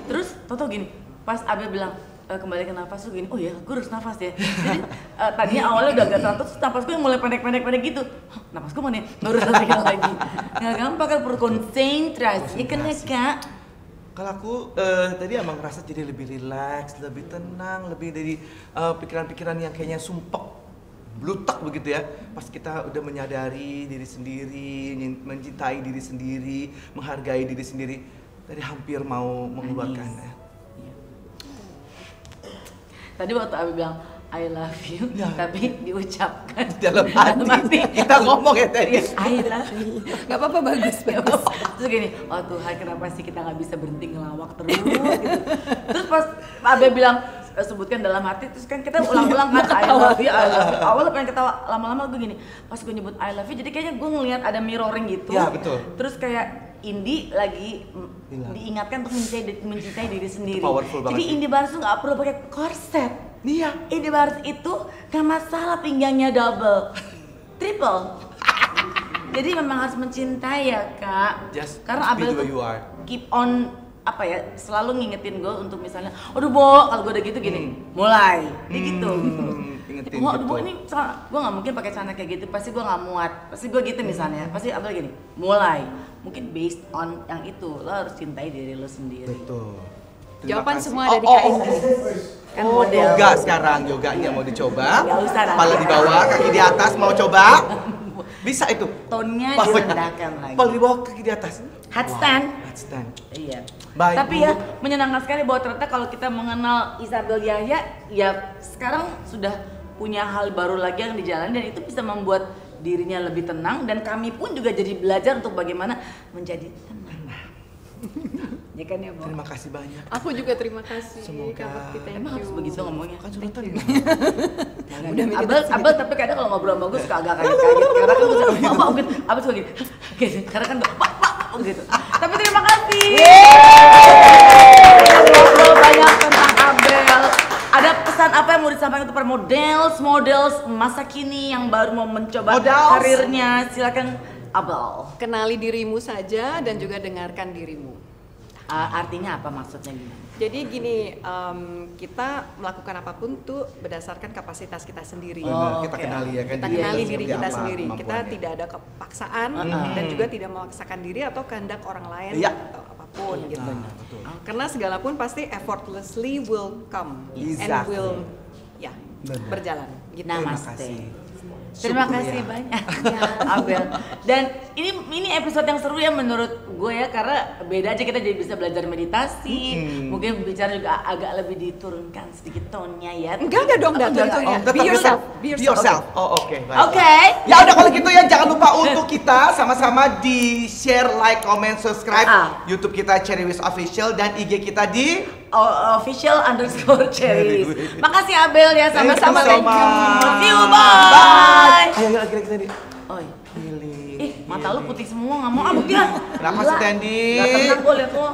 Terus tau gini, pas Abel bilang kembali ke nafas tuh gini, oh ya, gue harus nafas ya. Jadi tadinya awalnya udah agak terus nafas gue mulai pendek gitu. Nafas gue mana? Baru latihan lagi. Nggak gampang kan, perlu konsentrasi kan ya Kak. Kalau aku tadi emang ngerasa jadi lebih rileks, lebih tenang, lebih dari pikiran-pikiran yang kayaknya sumpek, blutak begitu ya. Pas kita udah menyadari diri sendiri, mencintai diri sendiri, menghargai diri sendiri, tadi hampir mau mengeluarkan ya. Tadi waktu Abi bilang I love you, tapi diucapkan dalam hati. Kita ngomong ya tadi. I love you. Gak apa-apa, bagus. Terus gini, oh Tuhan kenapa sih kita gak bisa berhenti ngelawak terus gitu. Terus pas Abi bilang sebutkan dalam hati, terus kan kita ulang-ulang kan I love you. Awalnya pengen ketawa, lama-lama gue gini, pas gue nyebut I love you, jadi kayaknya gue ngeliat ada mirroring gitu. Ya betul. Terus kayak Indi lagi diingatkan untuk mencintai diri sendiri. Jadi Indi Barus tuh nggak perlu pakai korset. Iya. Indi Barus itu nggak masalah pinggangnya double, triple. Jadi memang harus mencintai ya Kak. Just karena Abel be the way you are. Keep on selalu ngingetin gue untuk misalnya, aduh Bo, kalau gue udah gitu gini, mulai, gitu. Ingetin Aduh Bo, ini gue nggak mungkin pakai celana kayak gitu, pasti gue nggak muat, pasti gue gitu misalnya, pasti Abel gini, mulai, mungkin based on yang itu, lo harus cintai diri lo sendiri. Betul. Jawaban semua ada di Kak Indi. Kan model. Yoga sekarang, yoganya mau dicoba. Nggak usah, kepala di bawah, kaki di atas, mau coba? Bisa itu. Tonnya direndahkan lagi. Kepala di bawah, kaki di atas. Handstand. Handstand. Iya. Baik, tapi ya menyenangkan sekali bahwa ternyata kalau kita mengenal Isabel Yahya, ya sekarang sudah punya hal baru lagi yang dijalani dan itu bisa membuat dirinya lebih tenang dan kami pun juga jadi belajar untuk bagaimana menjadi tenang. Ya kan ya, Bu? Terima kasih banyak. Aku juga terima kasih. Semoga. Emang harus begitu ngomongnya? Kan sudah tadi. Abel tapi kadang kalau ngobrol sama gue suka agak kaget-kaget karena kan gue suka Pak gitu. Abel suka gini. Karena kan Pak gitu. Tapi terima kasih. Ngobrol banyak tentang Abel. Ada pesan apa yang mau disampaikan untuk para models masa kini yang baru mau mencoba karirnya? Silakan Abel. Kenali dirimu saja dan juga dengarkan dirimu. Artinya apa maksudnya gimana? Jadi gini, kita melakukan apapun tuh berdasarkan kapasitas kita sendiri. Kita kenali ya kan. Kita kenali diri kita sendiri. Kita tidak ada kepaksaan dan juga tidak memaksakan diri atau kehendak orang lain atau apapun gitu. Betul. Karena segala pun pasti effortlessly will come and will berjalan. Gitu. Namaste. Terima kasih banyak ya Abel. Dan ini episode yang seru ya menurut gue ya, karena beda aja, kita jadi bisa belajar meditasi. Mungkin bicara juga agak lebih diturunkan sedikit tone-nya ya. Enggak dong, tentunya. Be yourself. Be yourself. Okay. Oke. Ya udah kalau gitu ya, jangan lupa untuk kita sama-sama di share, like, comment, subscribe YouTube kita Cherrywis Official dan IG kita di official_cherrywis. Makasih Abel ya, sama-sama. Thank you so much. See you, bye. Ayo lagi tadi. Oi. Ih, mata lu putih semua, nggak mau. Buktian. Kenapa sih Tandy? Gak tenang gue liat lo.